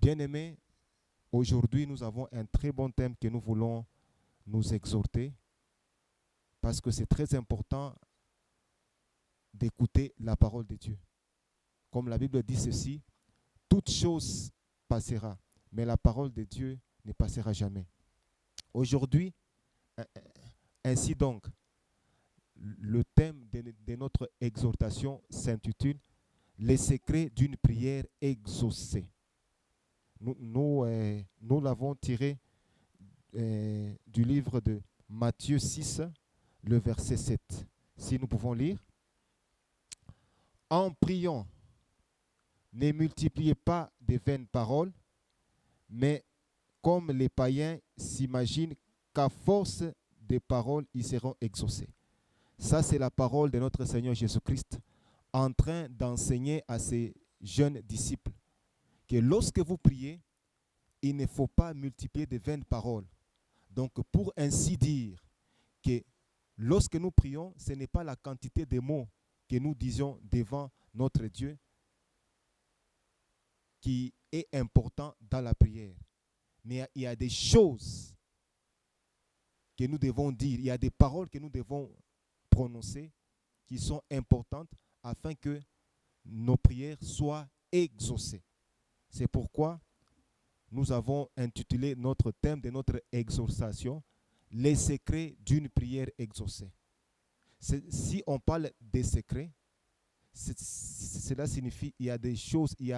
Bien-aimés, aujourd'hui nous avons un très bon thème que nous voulons nous exhorter parce que c'est très important d'écouter la parole de Dieu. Comme la Bible dit ceci, toute chose passera, mais la parole de Dieu ne passera jamais. Aujourd'hui, ainsi donc, le thème de notre exhortation s'intitule Les secrets d'une prière exaucée. Nous l'avons tiré du livre de Matthieu 6, le verset 7. Si nous pouvons lire. En priant, ne multipliez pas de vaines paroles, mais comme les païens s'imaginent qu'à force de paroles, ils seront exaucés. Ça, c'est la parole de notre Seigneur Jésus-Christ en train d'enseigner à ses jeunes disciples que lorsque vous priez, il ne faut pas multiplier de vaines paroles. Donc, pour ainsi dire que lorsque nous prions, ce n'est pas la quantité de mots que nous disions devant notre Dieu qui est important dans la prière. Mais il y a des choses que nous devons dire, il y a des paroles que nous devons prononcer qui sont importantes afin que nos prières soient exaucées. C'est pourquoi nous avons intitulé notre thème de notre exhortation Les secrets d'une prière exaucée. Si on parle des secrets, cela signifie qu'il y a des choses, il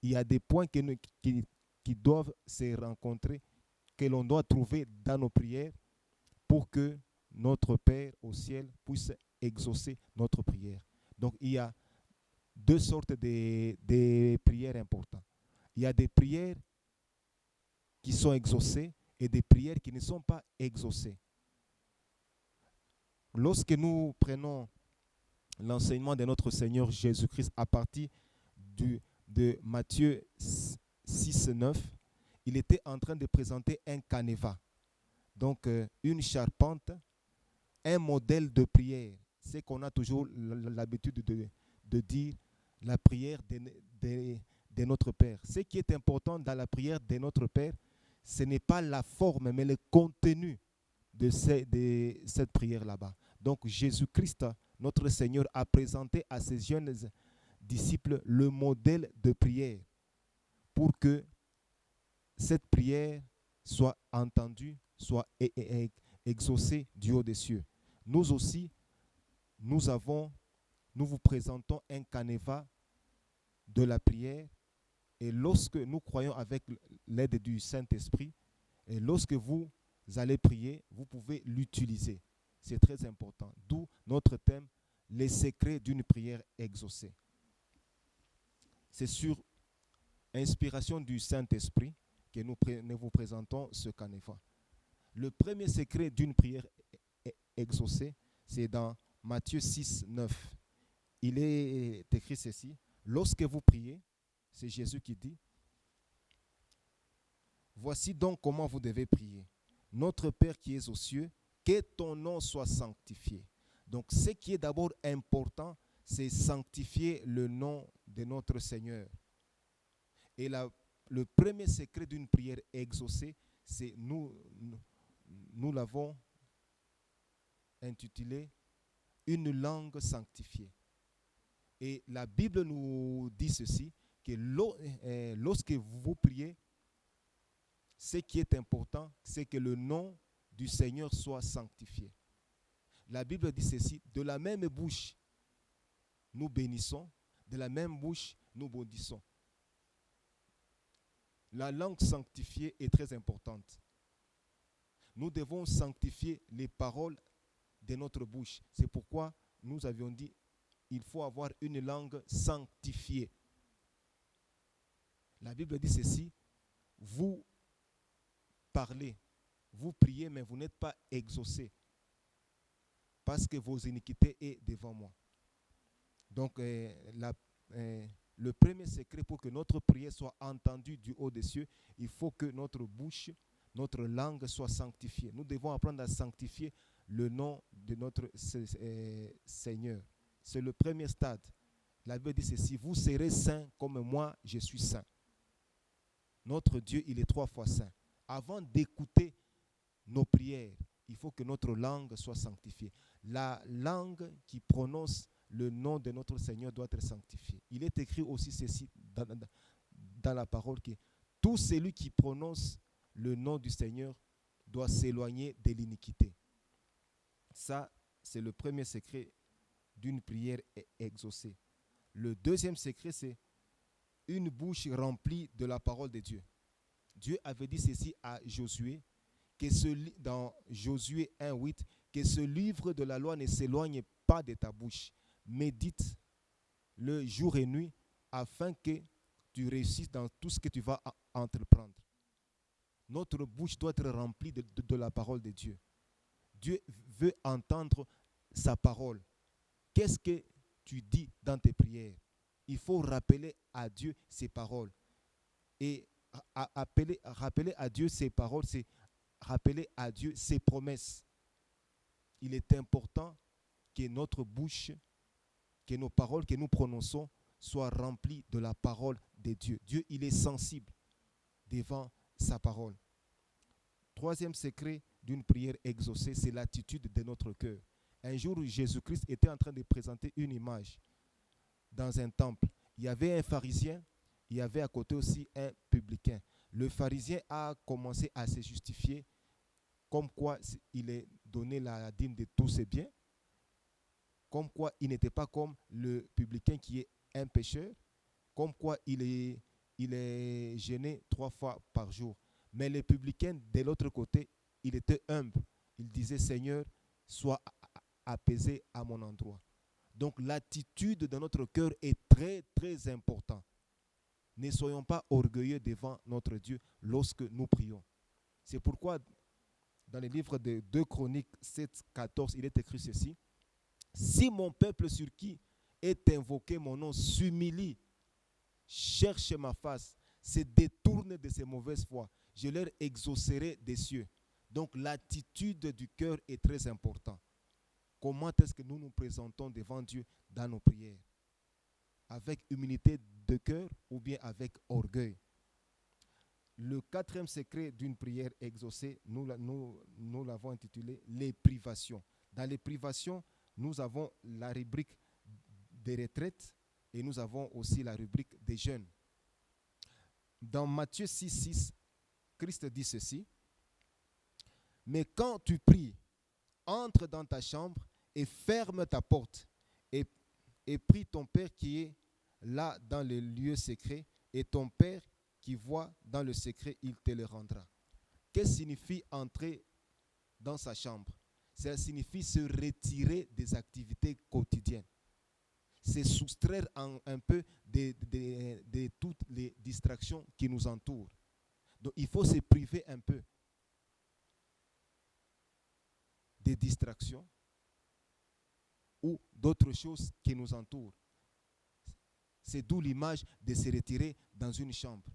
y a des points qui doivent se rencontrer, que l'on doit trouver dans nos prières pour que notre Père au ciel puisse exaucer notre prière. Donc il y a deux sortes de prières importantes. Il y a des prières qui sont exaucées et des prières qui ne sont pas exaucées. Lorsque nous prenons l'enseignement de notre Seigneur Jésus-Christ à partir de Matthieu 6, 9, il était en train de présenter un canevas, donc une charpente, un modèle de prière. C'est qu'on a toujours l'habitude de dire la prière de notre Père. Ce qui est important dans la prière de notre Père, ce n'est pas la forme, mais le contenu de cette prière là-bas. Donc Jésus-Christ, notre Seigneur, a présenté à ses jeunes disciples le modèle de prière pour que cette prière soit entendue, soit exaucée du haut des cieux. Nous aussi, nous vous présentons un canevas de la prière, et lorsque nous croyons avec l'aide du Saint-Esprit, et lorsque vous allez prier, vous pouvez l'utiliser. C'est très important. D'où notre thème, les secrets d'une prière exaucée. C'est sur inspiration du Saint-Esprit que nous vous présentons ce canevas. Le premier secret d'une prière exaucée, c'est dans Matthieu 6, 9. Il est écrit ceci. Lorsque vous priez, c'est Jésus qui dit, voici donc comment vous devez prier. Notre Père qui es aux cieux, que ton nom soit sanctifié. Donc ce qui est d'abord important, c'est sanctifier le nom de notre Seigneur. Et le premier secret d'une prière exaucée, c'est nous l'avons intitulé une langue sanctifiée. Et la Bible nous dit ceci, que lorsque vous priez, ce qui est important, c'est que le nom du Seigneur soit sanctifié. La Bible dit ceci, de la même bouche, nous bénissons, de la même bouche, nous maudissons. La langue sanctifiée est très importante. Nous devons sanctifier les paroles de notre bouche. C'est pourquoi nous avions dit, il faut avoir une langue sanctifiée. La Bible dit ceci, vous parlez, vous priez, mais vous n'êtes pas exaucés, parce que vos iniquités sont devant moi. Donc, le premier secret pour que notre prière soit entendue du haut des cieux, il faut que notre bouche, notre langue soit sanctifiée. Nous devons apprendre à sanctifier le nom de notre Seigneur. C'est le premier stade. La Bible dit ceci, vous serez saints comme moi, je suis saint. Notre Dieu, il est 3 fois saint. Avant d'écouter nos prières, il faut que notre langue soit sanctifiée. La langue qui prononce le nom de notre Seigneur doit être sanctifiée. Il est écrit aussi ceci dans la parole que tout celui qui prononce le nom du Seigneur doit s'éloigner de l'iniquité. Ça, c'est le premier secret d'une prière exaucée. Le deuxième secret, c'est une bouche remplie de la parole de Dieu. Dieu avait dit ceci à Josué, dans Josué 1:8, que ce livre de la loi ne s'éloigne pas de ta bouche. Médite-le jour et nuit afin que tu réussisses dans tout ce que tu vas entreprendre. Notre bouche doit être remplie de la parole de Dieu. Dieu veut entendre sa parole. Qu'est-ce que tu dis dans tes prières? Il faut rappeler à Dieu ses paroles. Et rappeler à Dieu ses paroles, c'est rappeler à Dieu ses promesses. Il est important que notre bouche, que nos paroles que nous prononçons soient remplies de la parole de Dieu. Dieu, il est sensible devant sa parole. Troisième secret d'une prière exaucée, c'est l'attitude de notre cœur. Un jour, Jésus-Christ était en train de présenter une image dans un temple. Il y avait un pharisien, il y avait à côté aussi un publicain. Le pharisien a commencé à se justifier comme quoi il est donné la dîme de tous ses biens, comme quoi il n'était pas comme le publicain qui est un pécheur, comme quoi il est jeûné 3 fois par jour. Mais le publicain, de l'autre côté, il était humble. Il disait, Seigneur, sois apaisé à mon endroit. Donc l'attitude de notre cœur est très, très importante. Ne soyons pas orgueilleux devant notre Dieu lorsque nous prions. C'est pourquoi dans le livre de 2 Chroniques 7:14, il est écrit ceci. Si mon peuple sur qui est invoqué mon nom s'humilie, cherche ma face, se détourne de ses mauvaises voies, je leur exaucerai des cieux. Donc l'attitude du cœur est très importante. Comment est-ce que nous nous présentons devant Dieu dans nos prières? Avec humilité de cœur ou bien avec orgueil? Le quatrième secret d'une prière exaucée, nous l'avons intitulé « Les privations ». Dans les privations, nous avons la rubrique des retraites et nous avons aussi la rubrique des jeûnes. Dans Matthieu 6:6, Christ dit ceci. « Mais quand tu pries, entre dans ta chambre et ferme ta porte et prie ton Père qui est là dans le lieu secret, et ton Père qui voit dans le secret, il te le rendra. » Qu'est-ce que signifie entrer dans sa chambre? Ça signifie se retirer des activités quotidiennes. Se soustraire un peu de toutes les distractions qui nous entourent. Donc il faut se priver un peu des distractions ou d'autres choses qui nous entourent. C'est d'où l'image de se retirer dans une chambre.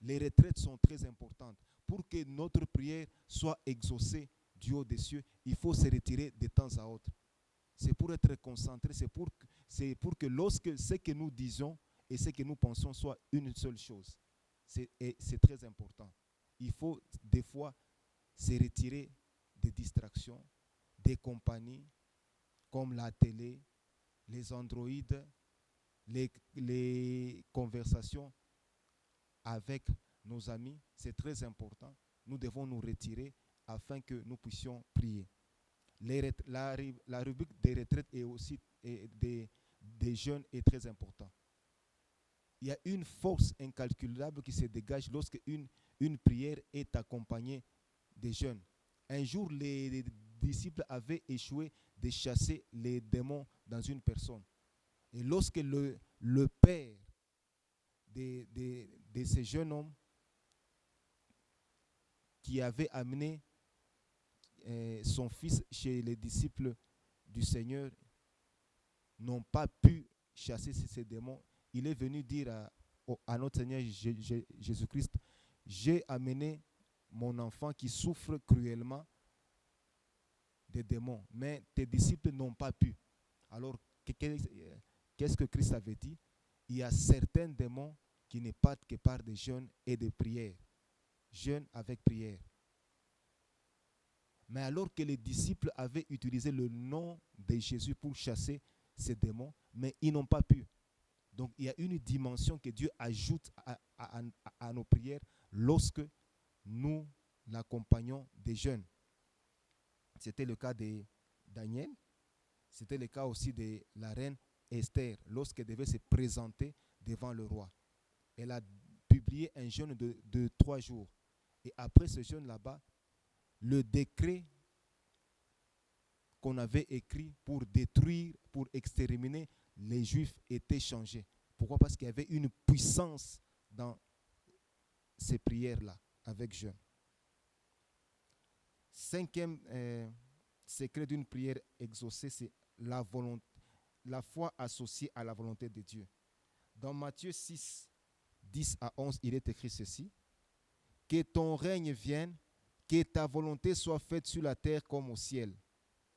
Les retraites sont très importantes. Pour que notre prière soit exaucée du haut des cieux, il faut se retirer de temps à autre. C'est pour être concentré, c'est pour que lorsque ce que nous disons et ce que nous pensons soit une seule chose. C'est très important. Il faut des fois se retirer des distractions, des compagnies comme la télé, les androïdes, les conversations avec nos amis. C'est très important. Nous devons nous retirer afin que nous puissions prier. La rubrique des retraites et aussi des jeûnes est très importante. Il y a une force incalculable qui se dégage lorsque une prière est accompagnée des jeûnes. Un jour, les disciples avaient échoué de chasser les démons dans une personne. Et lorsque le père de ces jeunes hommes qui avait amené son fils chez les disciples du Seigneur n'ont pas pu chasser ces démons, il est venu dire à notre Seigneur Jésus-Christ, j'ai amené mon enfant qui souffre cruellement des démons, mais tes disciples n'ont pas pu. Alors, qu'est-ce que Christ avait dit? Il y a certains démons qui ne partent que par des jeûnes et des prières. Jeûne avec prière. Mais alors que les disciples avaient utilisé le nom de Jésus pour chasser ces démons, mais ils n'ont pas pu. Donc il y a une dimension que Dieu ajoute à nos prières lorsque nous l'accompagnons des jeûnes. C'était le cas de Daniel, c'était le cas aussi de la reine Esther, lorsqu'elle devait se présenter devant le roi. Elle a publié un jeûne de 3 jours. Et après ce jeûne là-bas, le décret qu'on avait écrit pour détruire, pour exterminer les Juifs était changé. Pourquoi? Parce qu'il y avait une puissance dans ces prières-là, avec jeûne. 5e secret d'une prière exaucée, c'est la foi associée à la volonté de Dieu. Dans Matthieu 6, 10 à 11, il est écrit ceci: que ton règne vienne, que ta volonté soit faite sur la terre comme au ciel.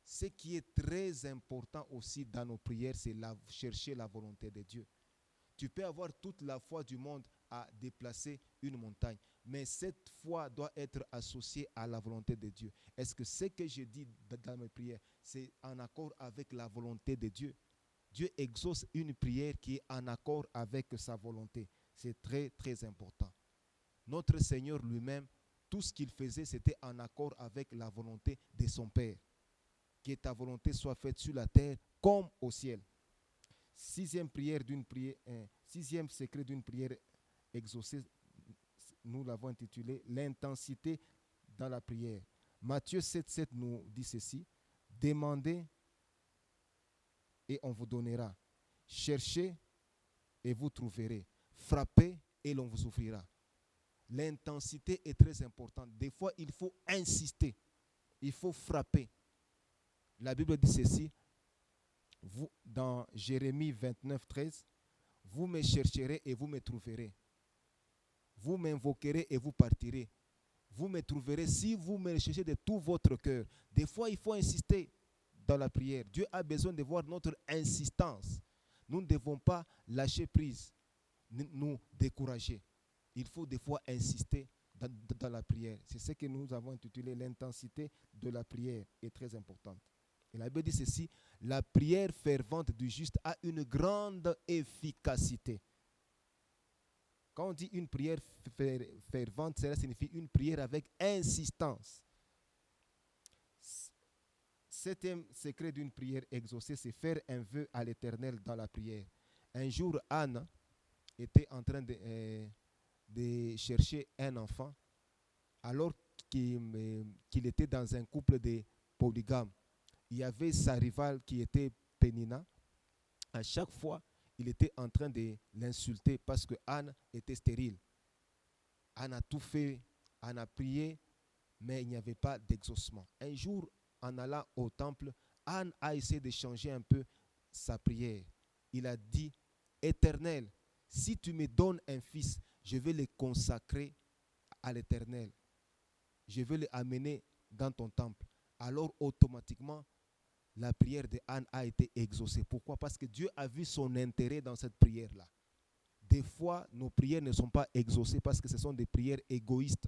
Ce qui est très important aussi dans nos prières, c'est chercher la volonté de Dieu. Tu peux avoir toute la foi du monde à déplacer une montagne, mais cette foi doit être associée à la volonté de Dieu. Est-ce que ce que je dis dans mes prières, c'est en accord avec la volonté de Dieu? Dieu exauce une prière qui est en accord avec sa volonté. C'est très, très important. Notre Seigneur lui-même, tout ce qu'il faisait, c'était en accord avec la volonté de son Père. Que ta volonté soit faite sur la terre comme au ciel. Sixième secret d'une prière exaucée, nous l'avons intitulé l'intensité dans la prière. Matthieu 7,7 nous dit ceci: demandez et on vous donnera. Cherchez et vous trouverez. Frappez et l'on vous ouvrira. L'intensité est très importante. Des fois, il faut insister. Il faut frapper. La Bible dit ceci, dans Jérémie 29, 13, vous me chercherez et vous me trouverez. Vous m'invoquerez et vous partirez. Vous me trouverez si vous me cherchez de tout votre cœur. Des fois, il faut insister dans la prière. Dieu a besoin de voir notre insistance. Nous ne devons pas lâcher prise, nous décourager. Il faut des fois insister dans la prière. C'est ce que nous avons intitulé l'intensité de la prière, est très importante. Et la Bible dit ceci: la prière fervente du juste a une grande efficacité. Quand on dit une prière fervente, cela signifie une prière avec insistance. 7e secret d'une prière exaucée, c'est faire un vœu à l'Éternel dans la prière. Un jour, Anne était en train de chercher un enfant alors qu'il était dans un couple de polygames. Il y avait sa rivale qui était Pénina. À chaque fois, il était en train de l'insulter parce que Anne était stérile. Anne a tout fait, Anne a prié, mais il n'y avait pas d'exaucement. Un jour, en allant au temple, Anne a essayé de changer un peu sa prière. Il a dit: Éternel, si tu me donnes un fils, je vais le consacrer à l'Éternel. Je vais le amener dans ton temple. Alors automatiquement, la prière de Anne a été exaucée. Pourquoi? Parce que Dieu a vu son intérêt dans cette prière-là. Des fois, nos prières ne sont pas exaucées parce que ce sont des prières égoïstes.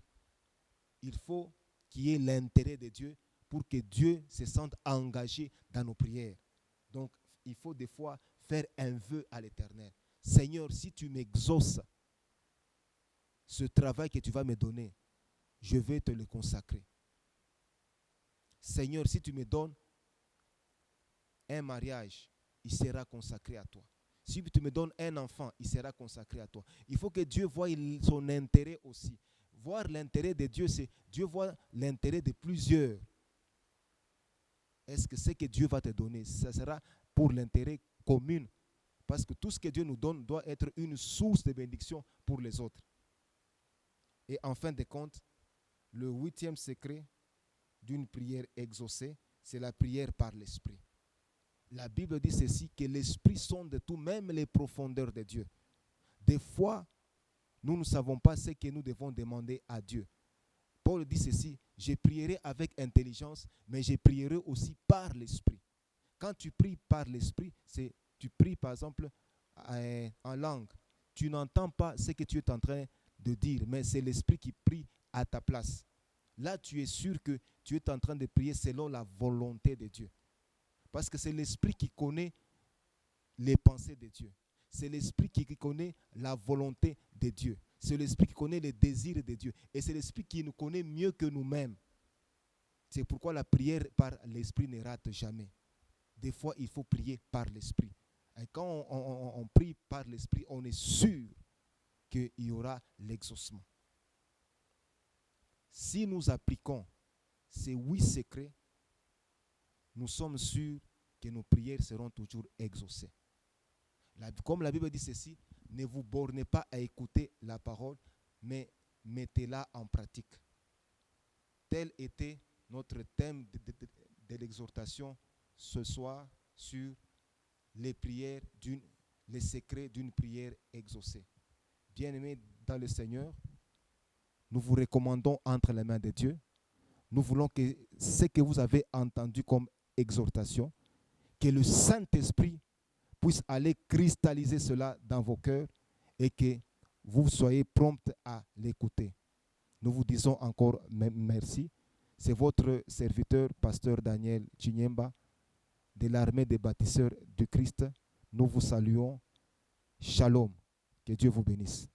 Il faut qu'il y ait l'intérêt de Dieu pour que Dieu se sente engagé dans nos prières. Donc, il faut des fois faire un vœu à l'Éternel. Seigneur, si tu m'exauces ce travail que tu vas me donner, je vais te le consacrer. Seigneur, si tu me donnes un mariage, il sera consacré à toi. Si tu me donnes un enfant, il sera consacré à toi. Il faut que Dieu voie son intérêt aussi. Voir l'intérêt de Dieu, c'est Dieu voit l'intérêt de plusieurs. Est-ce que ce que Dieu va te donner, ça sera pour l'intérêt commun? Parce que tout ce que Dieu nous donne doit être une source de bénédiction pour les autres. Et en fin de compte, le 8e secret d'une prière exaucée, c'est la prière par l'Esprit. La Bible dit ceci, que l'Esprit sonde tout, même les profondeurs de Dieu. Des fois, nous ne savons pas ce que nous devons demander à Dieu. Paul dit ceci: je prierai avec intelligence, mais je prierai aussi par l'Esprit. Quand tu pries par l'Esprit, tu pries par exemple en langue. tu n'entends pas ce que tu es en train de dire, mais c'est l'Esprit qui prie à ta place. Là, tu es sûr que tu es en train de prier selon la volonté de Dieu. Parce que c'est l'Esprit qui connaît les pensées de Dieu. C'est l'Esprit qui connaît la volonté de Dieu. C'est l'Esprit qui connaît les désirs de Dieu. Et c'est l'Esprit qui nous connaît mieux que nous-mêmes. C'est pourquoi la prière par l'Esprit ne rate jamais. Des fois, il faut prier par l'Esprit. Et quand on prie par l'Esprit, on est sûr qu'il y aura l'exaucement. Si nous appliquons ces 8 secrets, nous sommes sûrs que nos prières seront toujours exaucées. Comme la Bible dit ceci, ne vous bornez pas à écouter la parole, mais mettez-la en pratique. Tel était notre thème de l'exhortation ce soir sur les secrets d'une prière exaucée. Bien-aimés dans le Seigneur, nous vous recommandons entre les mains de Dieu. Nous voulons que ce que vous avez entendu comme exhortation, que le Saint-Esprit puisse aller cristalliser cela dans vos cœurs et que vous soyez prompts à l'écouter. Nous vous disons encore merci. C'est votre serviteur, pasteur Daniel Chinyemba, de l'armée des bâtisseurs du Christ. Nous vous saluons. Shalom. Que Dieu vous bénisse.